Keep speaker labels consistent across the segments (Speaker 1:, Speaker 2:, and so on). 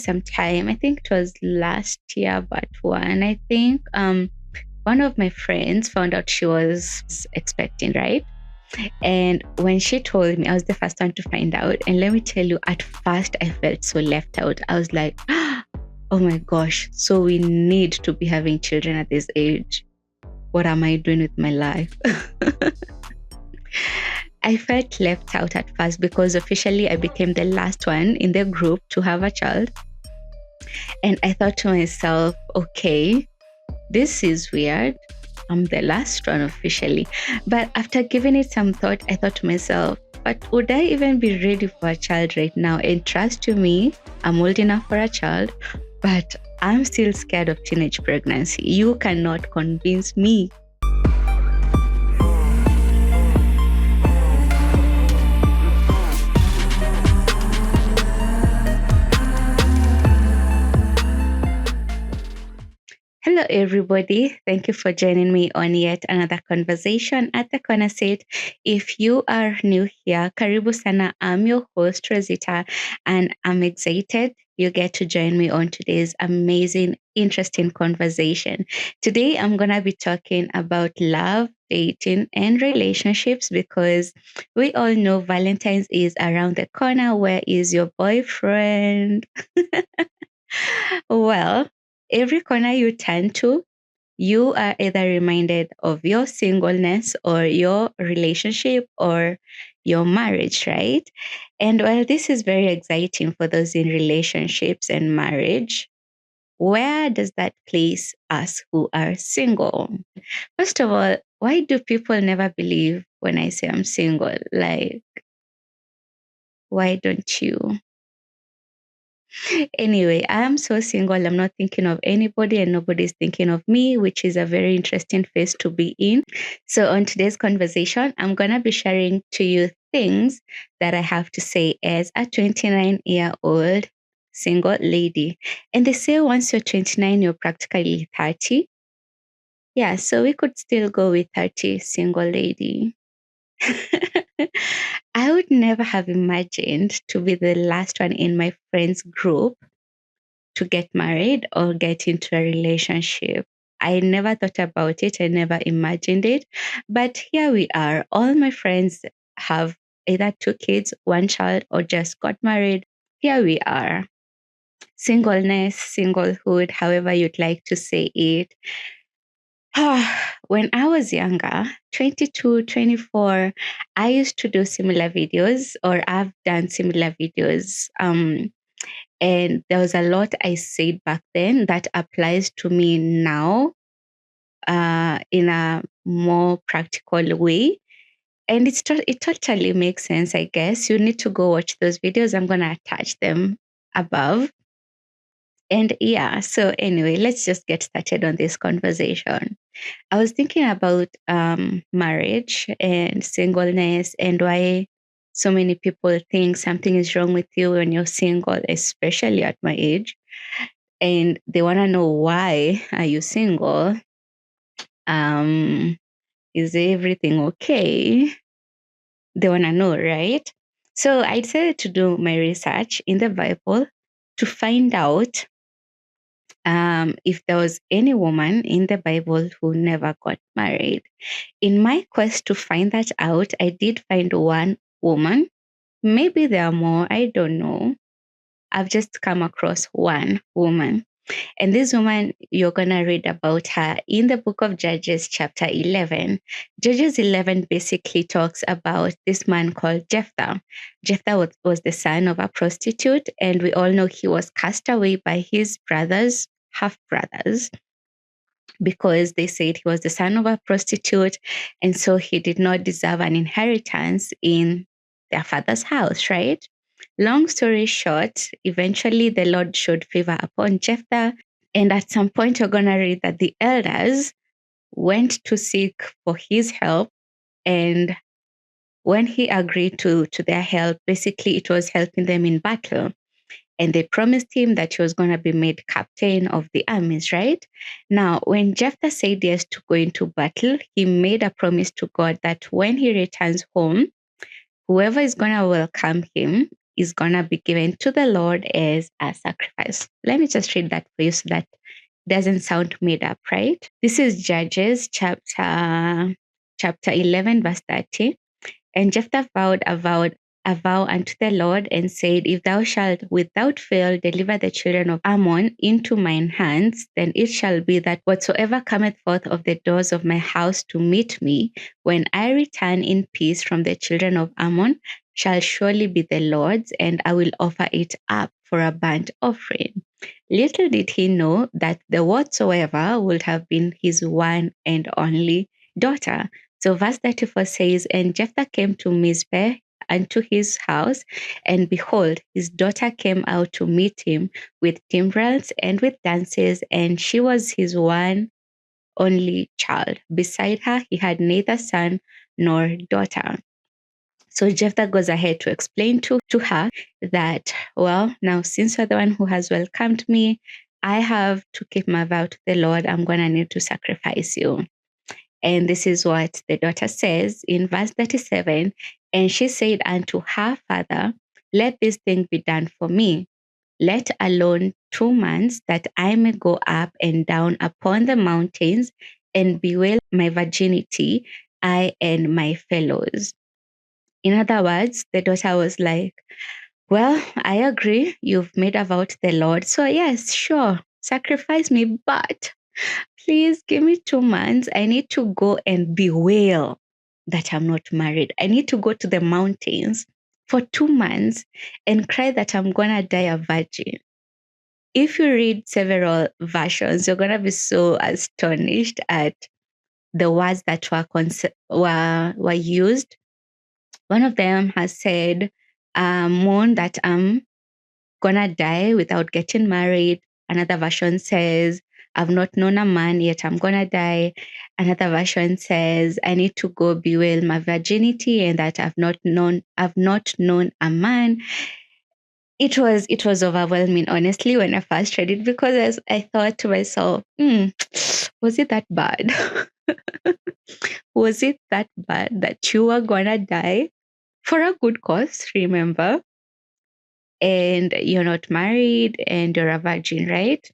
Speaker 1: some time. I think it was last year, but one. I think one of my friends found out she was expecting, right? And when she told me, I was the first one to find out. And let me tell you, at first I felt so left out. I was like, oh my gosh, so we need to be having children at this age. What am I doing with my life? I felt left out at first because officially I became the last one in the group to have a child. And I thought to myself, okay, this is weird. I'm the last one officially. But after giving it some thought, I thought to myself, but would I even be ready for a child right now? And trust you me, I'm old enough for a child, but I'm still scared of teenage pregnancy. You cannot convince me. Hello, everybody. Thank you for joining me on yet another conversation at the corner seat. If you are new here, Karibu Sana. I'm your host, Rozitta, and I'm excited you get to join me on today's amazing, interesting conversation. Today, I'm going to be talking about love, dating, and relationships because we all know Valentine's is around the corner. Where is your boyfriend? Well, every corner you turn to, you are either reminded of your singleness or your relationship or your marriage, right? And while this is very exciting for those in relationships and marriage, where does that place us who are single? First of all, why do people never believe when I say I'm single? Like, why don't you? Anyway, I am so single. I'm not thinking of anybody and nobody's thinking of me, which is a very interesting phase to be in. So, on today's conversation, I'm going to be sharing to you things that I have to say as a 29-year-old single lady. And they say once you're 29, you're practically 30. Yeah, so we could still go with 30 single lady. I would never have imagined to be the last one in my friends group to get married or get into a relationship. I never thought about it. I never imagined it. But here we are. All my friends have either two kids, one child, or just got married. Here we are. Singleness, singlehood, however you'd like to say it. When I was younger, 22, 24, I used to do similar videos, or I've done similar videos. And there was a lot I said back then that applies to me now in a more practical way. And it totally makes sense, I guess. You need to go watch those videos. I'm going to attach them above. And yeah, so anyway, let's just get started on this conversation. I was thinking about marriage and singleness and why so many people think something is wrong with you when you're single, especially at my age. And they want to know, why are you single? Um, is everything okay? They want to know, right? So I decided to do my research in the Bible to find out if there was any woman in the Bible who never got married. In my quest to find that out, I did find one woman. Maybe there are more, I don't know. I've just come across one woman. And this woman, you're going to read about her in the book of Judges, chapter 11. Judges 11 basically talks about this man called Jephthah. Jephthah was the son of a prostitute, and we all know he was cast away by his brothers, half brothers, because they said he was the son of a prostitute, and so he did not deserve an inheritance in their father's house, right? Long story short, eventually the Lord showed favor upon Jephthah. And at some point, you're going to read that the elders went to seek for his help. And when he agreed to their help, basically it was helping them in battle. And they promised him that he was going to be made captain of the armies, right? Now, when Jephthah said yes to go into battle, he made a promise to God that when he returns home, whoever is going to welcome him is going to be given to the Lord as a sacrifice. Let me just read that for you so that it doesn't sound made up, right? This is Judges chapter 11, verse 30. And Jephthah vowed a vow unto the Lord and said, If thou shalt without fail deliver the children of Ammon into mine hands, then it shall be that whatsoever cometh forth of the doors of my house to meet me, when I return in peace from the children of Ammon, shall surely be the Lord's, and I will offer it up for a burnt offering. Little did he know that the whatsoever would have been his one and only daughter. So verse 34 says, And Jephthah came to Mizpeh unto his house, and behold, his daughter came out to meet him with timbrels and with dances, and she was his one only child. Beside her, he had neither son nor daughter. So Jephthah goes ahead to explain to her that, well, now since you're the one who has welcomed me, I have to keep my vow to the Lord. I'm going to need to sacrifice you. And this is what the daughter says in verse 37. And she said unto her father, Let this thing be done for me. Let alone 2 months, that I may go up and down upon the mountains and bewail my virginity, I and my fellows. In other words, the daughter was like, Well, I agree. You've made a vow to the Lord. So, yes, sure, sacrifice me, but please give me 2 months. I need to go and bewail that I'm not married. I need to go to the mountains for 2 months and cry that I'm going to die a virgin. If you read several versions, you're going to be so astonished at the words that were used. One of them has said, mourn that I'm gonna die without getting married. Another version says, I've not known a man, yet I'm gonna die. Another version says, I need to go bewail my virginity and that I've not known a man. It was overwhelming, honestly, when I first read it, because as I thought to myself, was it that bad? Was it that bad that you were gonna die for a good cause, remember? And you're not married and you're a virgin, right?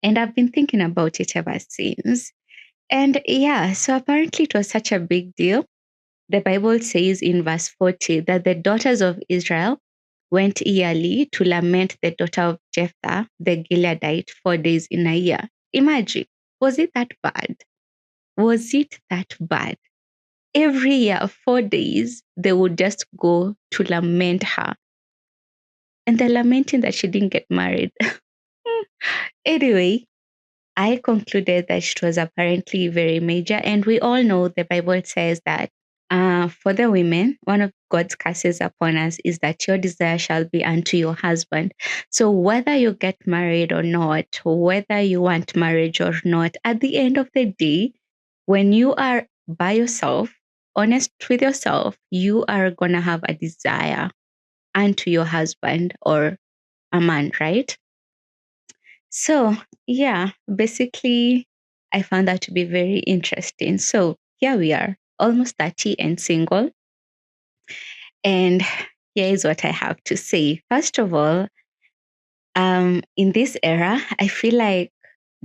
Speaker 1: And I've been thinking about it ever since. And yeah, so apparently it was such a big deal. The Bible says in verse 40 that the daughters of Israel went yearly to lament the daughter of Jephthah, the Gileadite, 4 days in a year. Imagine, was it that bad? Was it that bad? Every year, 4 days, they would just go to lament her. And they're lamenting that she didn't get married. Anyway, I concluded that it was apparently very major. And we all know the Bible says that for the women, one of God's curses upon us is that your desire shall be unto your husband. So whether you get married or not, whether you want marriage or not, at the end of the day, when you are by yourself, honest with yourself, you are going to have a desire unto your husband or a man, right? So, yeah, basically, I found that to be very interesting. So, here we are, almost 30 and single. And here is what I have to say. First of all, in this era, I feel like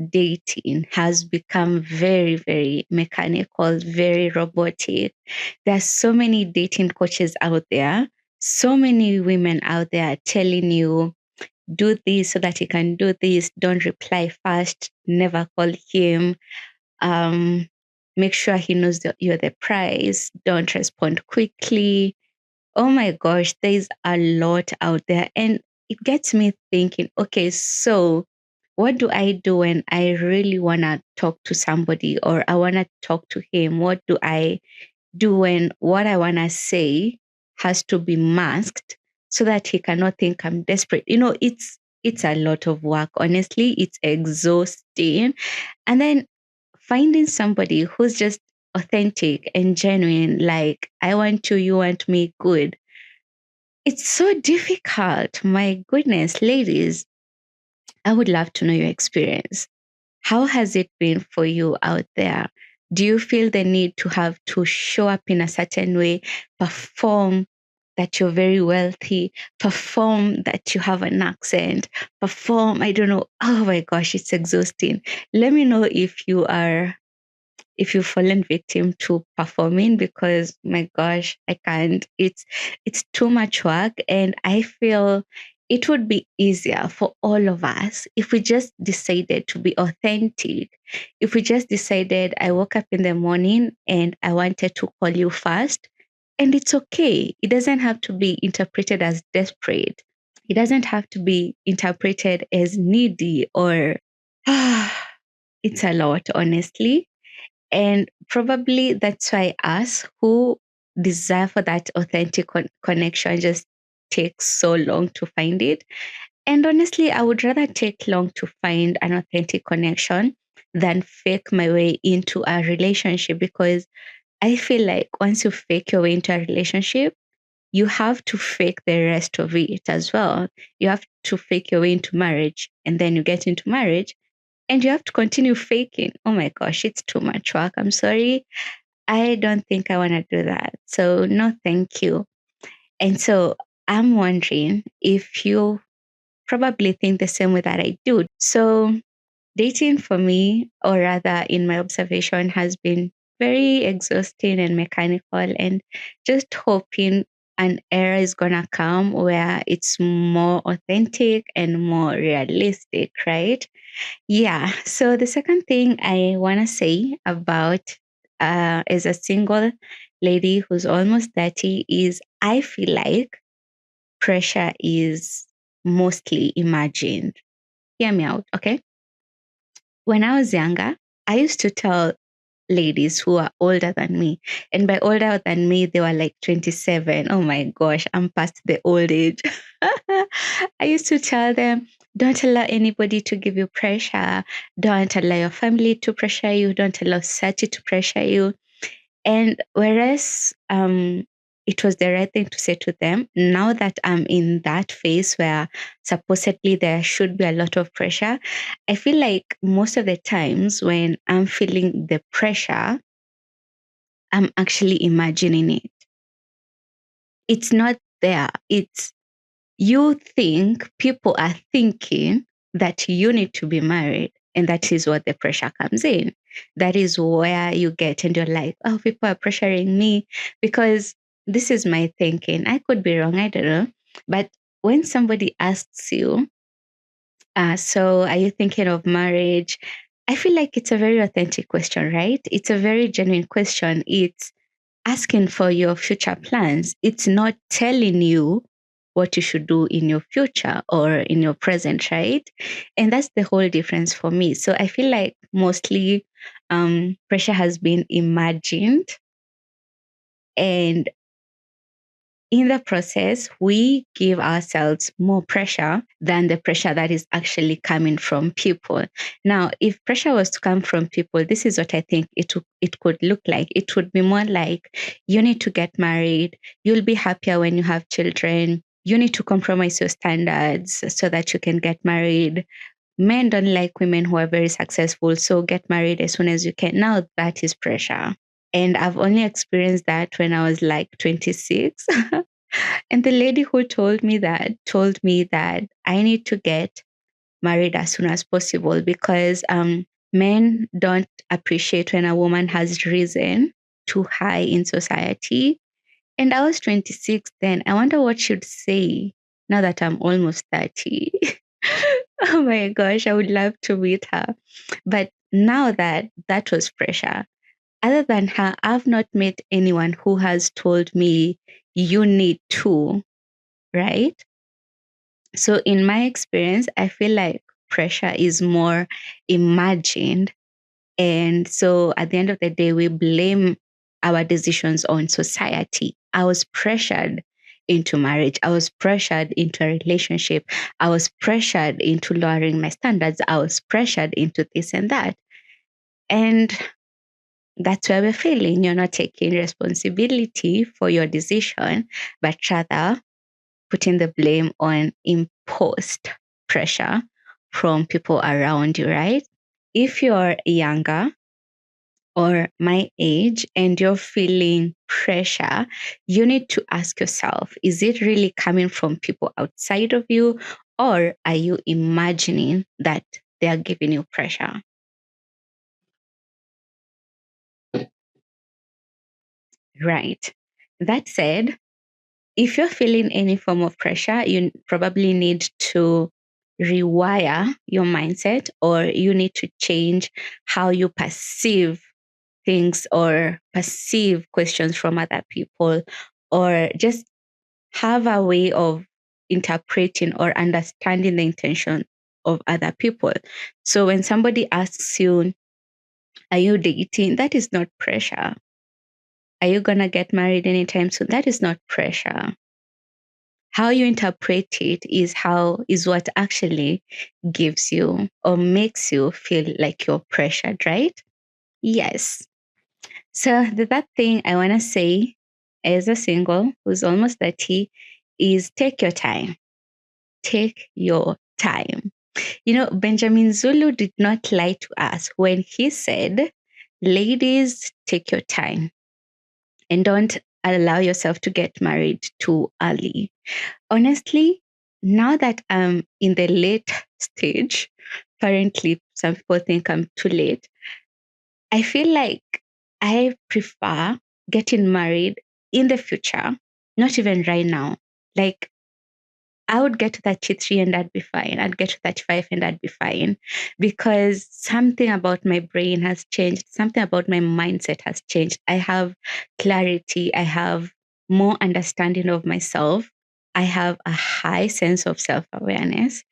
Speaker 1: dating has become very, very mechanical, very robotic. There are so many dating coaches out there, so many women out there telling you, do this so that he can do this. Don't reply fast. Never call him. Um, Make sure he knows that you're the prize. Don't respond quickly. Oh my gosh, there's a lot out there. And it gets me thinking, okay, so what do I do when I really want to talk to somebody or I want to talk to him? What do I do when what I want to say has to be masked so that he cannot think I'm desperate? It's a lot of work. Honestly, it's exhausting. And then finding somebody who's just authentic and genuine, like I want you, you want me, good. It's so difficult. My goodness, ladies, I would love to know your experience. How has it been for you out there? Do you feel the need to have to show up in a certain way, perform that you're very wealthy, perform that you have an accent, perform, I don't know. Oh my gosh, it's exhausting. Let me know if you've fallen victim to performing, because my gosh, I can't. It's too much work, and I feel it would be easier for all of us if we just decided to be authentic. If we just decided, I woke up in the morning and I wanted to call you first, and it's okay. It doesn't have to be interpreted as desperate. It doesn't have to be interpreted as needy or it's a lot, honestly. And probably that's why us who desire for that authentic connection just takes so long to find it. And honestly, I would rather take long to find an authentic connection than fake my way into a relationship, because I feel like once you fake your way into a relationship, you have to fake the rest of it as well. You have to fake your way into marriage, and then you get into marriage and you have to continue faking. Oh my gosh, it's too much work. I'm sorry. I don't think I want to do that. So, no, thank you. And so, I'm wondering if you probably think the same way that I do. So, dating for me, or rather in my observation, has been very exhausting and mechanical, and just hoping an era is going to come where it's more authentic and more realistic, right? Yeah. So the second thing I want to say about as a single lady who's almost 30 is I feel like pressure is mostly imagined. Hear me out, okay? When I was younger, I used to tell ladies who are older than me, and by older than me, they were like 27. Oh my gosh, I'm past the old age. I used to tell them, don't allow anybody to give you pressure. Don't allow your family to pressure you. Don't allow society to pressure you. And whereas it was the right thing to say to them, now that I'm in that phase where supposedly there should be a lot of pressure, I feel like most of the times when I'm feeling the pressure, I'm actually imagining it. It's not there. It's you think people are thinking that you need to be married. And that is what the pressure comes in. That is where you get and you're like, oh, people are pressuring me because this is my thinking. I could be wrong. I don't know. But when somebody asks you, so are you thinking of marriage? I feel like it's a very authentic question, right? It's a very genuine question. It's asking for your future plans. It's not telling you what you should do in your future or in your present, right? And that's the whole difference for me. So I feel like mostly pressure has been imagined, and in the process, we give ourselves more pressure than the pressure that is actually coming from people. Now, if pressure was to come from people, this is what I think it could look like. It would be more like you need to get married, you'll be happier when you have children, you need to compromise your standards so that you can get married. Men don't like women who are very successful, so get married as soon as you can. Now, that is pressure. And I've only experienced that when I was like 26. And the lady who told me that I need to get married as soon as possible because men don't appreciate when a woman has risen too high in society. And I was 26 then. I wonder what she'd say now that I'm almost 30. Oh my gosh, I would love to meet her. But now that was pressure. Other than her, I've not met anyone who has told me you need to, right? So, in my experience, I feel like pressure is more imagined. And so, at the end of the day, we blame our decisions on society. I was pressured into marriage. I was pressured into a relationship. I was pressured into lowering my standards. I was pressured into this and that. And that's where we're failing. You're not taking responsibility for your decision, but rather putting the blame on imposed pressure from people around you, right? If you're younger or my age and you're feeling pressure, you need to ask yourself, is it really coming from people outside of you, or are you imagining that they are giving you pressure? Right. That said, if you're feeling any form of pressure, you probably need to rewire your mindset, or you need to change how you perceive things or perceive questions from other people, or just have a way of interpreting or understanding the intention of other people. So when somebody asks you, are you dating? That is not pressure. Are you going to get married anytime soon? That is not pressure. How you interpret it is what actually gives you or makes you feel like you're pressured, right? Yes. So the third thing I want to say as a single who's almost 30 is take your time. Take your time. Benjamin Zulu did not lie to us when he said, ladies, take your time and don't allow yourself to get married too early. Honestly, now that I'm in the late stage, currently, some people think I'm too late. I feel like I prefer getting married in the future, not even right now. Like, I would get to 33 and I'd be fine. I'd get to 35 and I'd be fine, because something about my brain has changed. Something about my mindset has changed. I have clarity. I have more understanding of myself. I have a high sense of self awareness.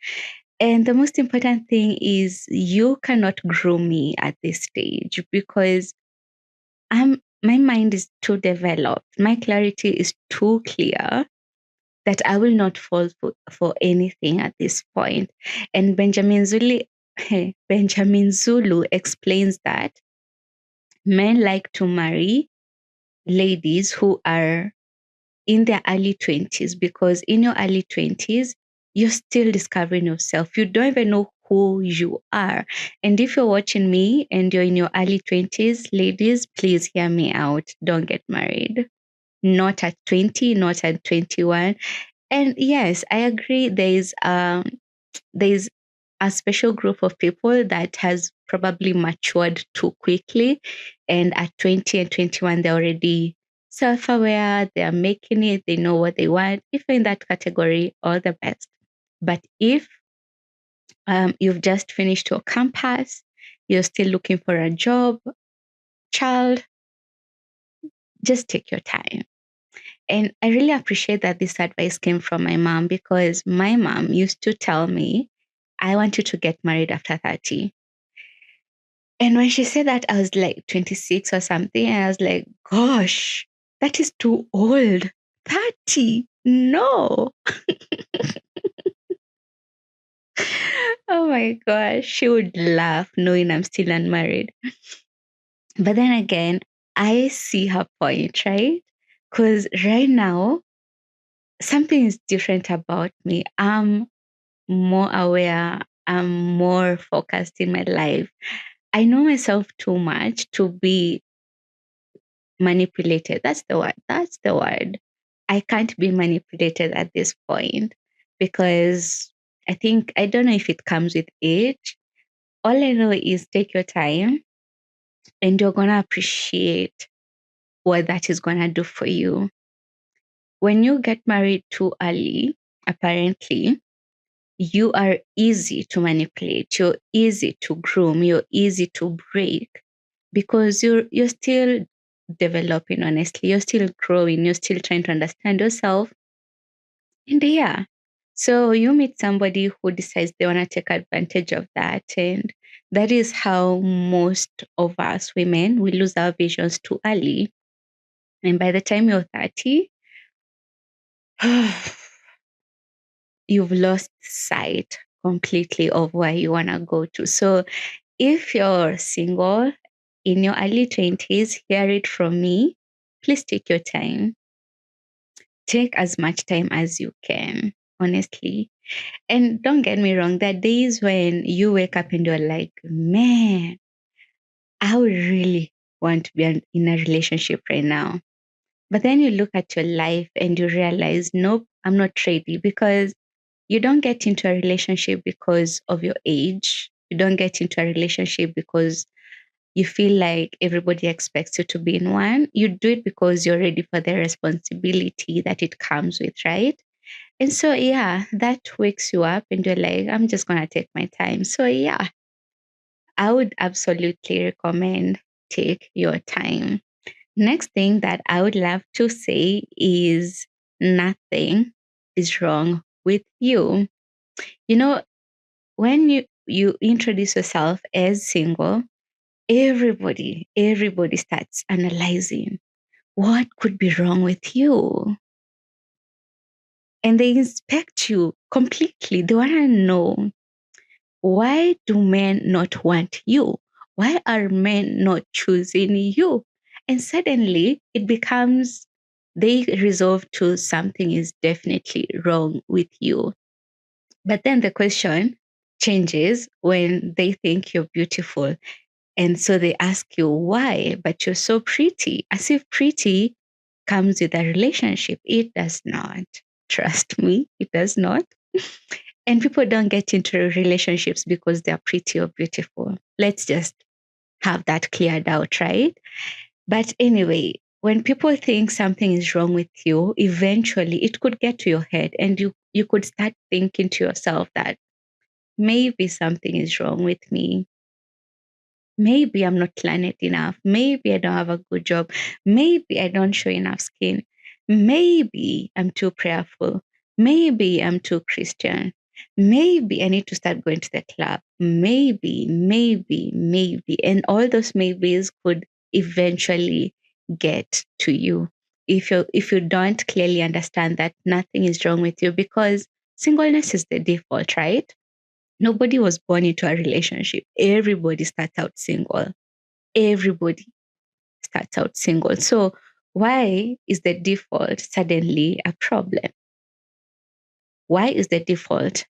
Speaker 1: And the most important thing is you cannot grow me at this stage, because my mind is too developed. My clarity is too clear that I will not fall for anything at this point. And Benjamin Zulu explains that men like to marry ladies who are in their early 20s, because in your early 20s, you're still discovering yourself. You don't even know who you are. And if you're watching me and you're in your early 20s, ladies, please hear me out. Don't get married. Not at 20, not at 21. And yes, I agree. There's a special group of people that has probably matured too quickly, and at 20 and 21 they're already self-aware. They are making it. They know what they want. If you're in that category, all the best. But if you've just finished your campus, you're still looking for a job, child, just take your time. And I really appreciate that this advice came from my mom, because my mom used to tell me, I want you to get married after 30. And when she said that, I was like 26 or something. And I was like, gosh, that is too old. 30. No. Oh my gosh. She would laugh knowing I'm still unmarried. But then again, I see her point, right? Because right now, something is different about me. I'm more aware. I'm more focused in my life. I know myself too much to be manipulated. That's the word. That's the word. I can't be manipulated at this point, because I don't know if it comes with age. All I know is take your time, and you're going to appreciate what that is going to do for you. When you get married too early, apparently, you are easy to manipulate, you're easy to groom, you're easy to break, because you're still developing. Honestly, you're still growing, you're still trying to understand yourself. And yeah, so you meet somebody who decides they want to take advantage of that, and that is how most of us women, we lose our visions too early. And by the time you're 30, you've lost sight completely of where you want to go to. So if you're single in your early 20s, hear it from me. Please take your time. Take as much time as you can, honestly. And don't get me wrong, there are days when you wake up and you're like, man, I would really want to be in a relationship right now. But then you look at your life and you realize, nope, I'm not ready, because you don't get into a relationship because of your age. You don't get into a relationship because you feel like everybody expects you to be in one. You do it because you're ready for the responsibility that it comes with, right? And so, yeah, that wakes you up and you're like, I'm just going to take my time. So, yeah, I would absolutely recommend take your time. Next thing that I would love to say is nothing is wrong with you. You know, when you introduce yourself as single, everybody starts analyzing what could be wrong with you. And they inspect you completely. They want to know, why do men not want you? Why are men not choosing you? And suddenly it becomes, they resolve to something is definitely wrong with you. But then the question changes when they think you're beautiful. And so they ask you why, but you're so pretty, as if pretty comes with a relationship. It does not. Trust me, it does not. And people don't get into relationships because they're pretty or beautiful. Let's just have that cleared out, right? But anyway, when people think something is wrong with you, eventually it could get to your head and you could start thinking to yourself that maybe something is wrong with me. Maybe I'm not learned enough. Maybe I don't have a good job. Maybe I don't show enough skin. Maybe I'm too prayerful. Maybe I'm too Christian. Maybe I need to start going to the club. Maybe. And all those maybes could eventually get to you if you don't clearly understand that nothing is wrong with you, because singleness is the default, right? Nobody was born into a relationship. Everybody starts out single. Everybody starts out single. So why is the default suddenly a problem? Why is the default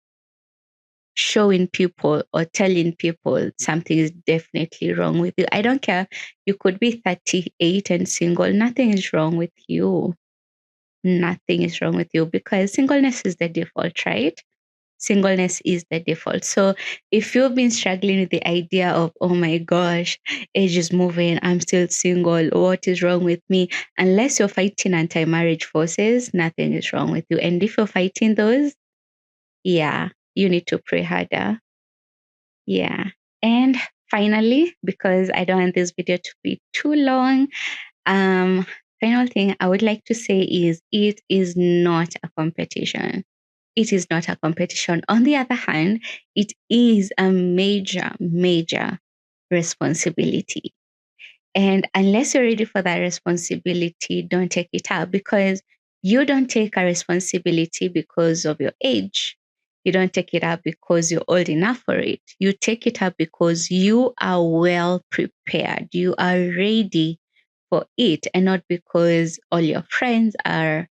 Speaker 1: showing people or telling people something is definitely wrong with you? I don't care. You could be 38 and single. Nothing is wrong with you. Nothing is wrong with you, because singleness is the default, right? Singleness is the default. So if you've been struggling with the idea of, oh my gosh, age is moving, I'm still single, what is wrong with me? Unless you're fighting anti marriage forces, nothing is wrong with you. And if you're fighting those, yeah, you need to pray harder. Yeah. And finally, because I don't want this video to be too long, um, final thing I would like to say is, it is not a competition. It is not a competition. On the other hand, it is a major responsibility. And unless you're ready for that responsibility, don't take it up, because you don't take a responsibility because of your age. You don't take it up because you're old enough for it. You take it up because you are well prepared. You are ready for it, and not because all your friends are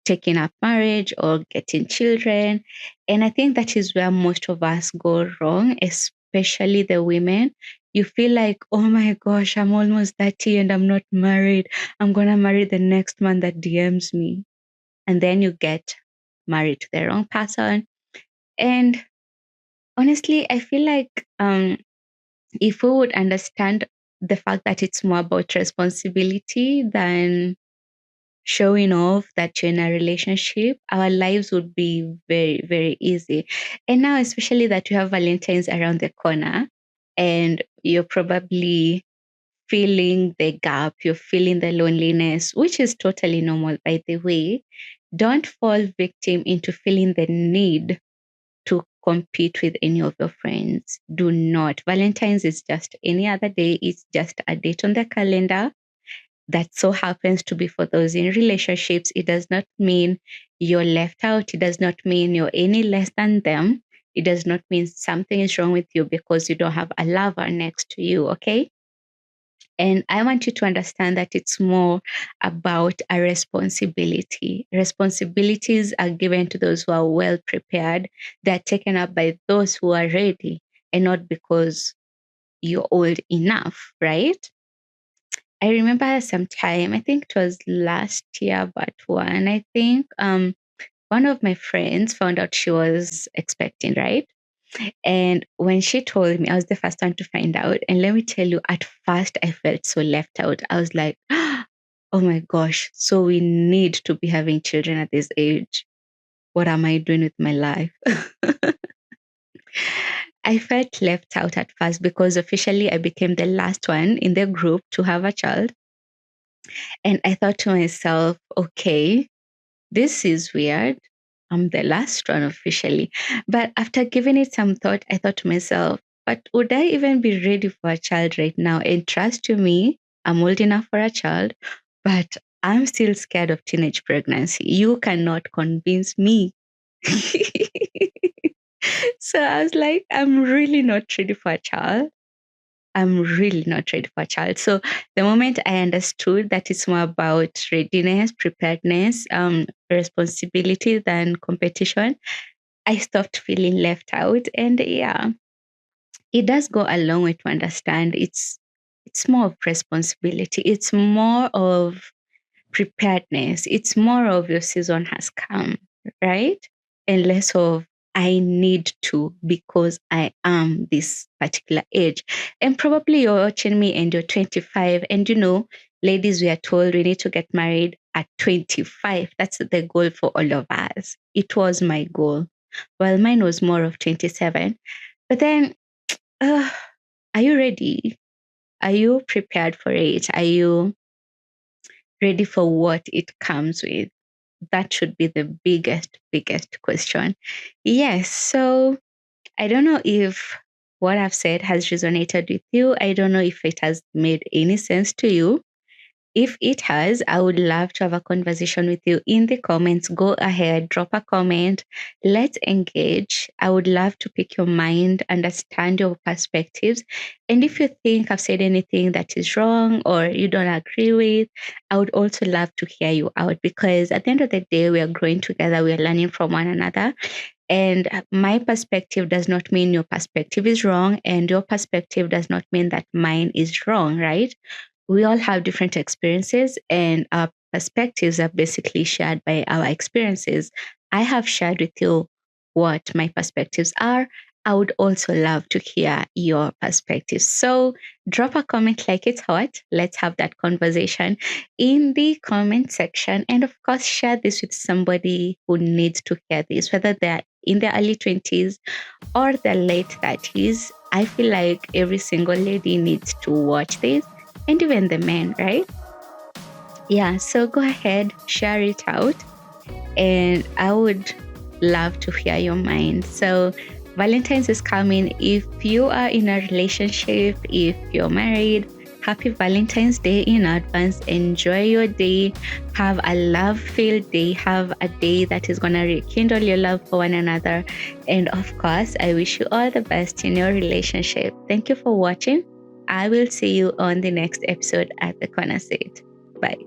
Speaker 1: taking up marriage or getting children. And I think that is where most of us go wrong, especially the women. You feel like, oh my gosh, I'm almost 30 and I'm not married. I'm going to marry the next man that DMs me. And then you get married to the wrong person. And honestly, I feel like if we would understand the fact that it's more about responsibility than showing off that you're in a relationship, our lives would be very, very easy. And now, especially that you have Valentine's around the corner and you're probably feeling the gap, you're feeling the loneliness, which is totally normal, by the way. Don't fall victim into feeling the need to compete with any of your friends. Do not. Valentine's is just any other day, it's just a date on the calendar that so happens to be for those in relationships. It does not mean you're left out. It does not mean you're any less than them. It does not mean something is wrong with you because you don't have a lover next to you, okay? And I want you to understand that it's more about a responsibility. Responsibilities are given to those who are well prepared. They're taken up by those who are ready, and not because you're old enough, right? I remember sometime, I think it was last year, but one, I think one of my friends found out she was expecting, right? And when she told me, I was the first one to find out. And let me tell you, at first, I felt so left out. I was like, oh my gosh, so we need to be having children at this age. What am I doing with my life? I felt left out at first because officially I became the last one in the group to have a child. And I thought to myself, okay, this is weird. I'm the last one officially. But after giving it some thought, I thought to myself, but would I even be ready for a child right now? And trust to me, I'm old enough for a child, but I'm still scared of teenage pregnancy. You cannot convince me. So I was like, I'm really not ready for a child. I'm really not ready for a child. So the moment I understood that it's more about readiness, preparedness, responsibility than competition, I stopped feeling left out. And yeah, it does go a long way to understand it's more of responsibility. It's more of preparedness. It's more of your season has come, right? And less of I need to because I am this particular age. And probably you're watching me and you're 25. And ladies, we are told we need to get married at 25. That's the goal for all of us. It was my goal. Well, mine was more of 27. But then, uh, are you ready? Are you prepared for it? Are you ready for what it comes with? That should be the biggest question. Yes. So I don't know if what I've said has resonated with you. I don't know if it has made any sense to you. If it has, I would love to have a conversation with you in the comments. Go ahead, drop a comment. Let's engage. I would love to pick your mind, understand your perspectives. And if you think I've said anything that is wrong or you don't agree with, I would also love to hear you out because at the end of the day, we are growing together, we are learning from one another. And my perspective does not mean your perspective is wrong, and your perspective does not mean that mine is wrong, right? We all have different experiences, and our perspectives are basically shared by our experiences. I have shared with you what my perspectives are. I would also love to hear your perspectives. So drop a comment like it's hot. Let's have that conversation in the comment section. And of course, share this with somebody who needs to hear this, whether they're in their early 20s or their late 30s. I feel like every single lady needs to watch this and even the men, right? Yeah, so go ahead, share it out, and I would love to hear your mind. So, Valentine's is coming. If you are in a relationship, if you're married, happy Valentine's Day in advance. Enjoy your day. Have a love filled day. Have a day that is going to rekindle your love for one another. And of course, I wish you all the best in your relationship. Thank you for watching. I will see you on the next episode at the Corner Seat. Bye.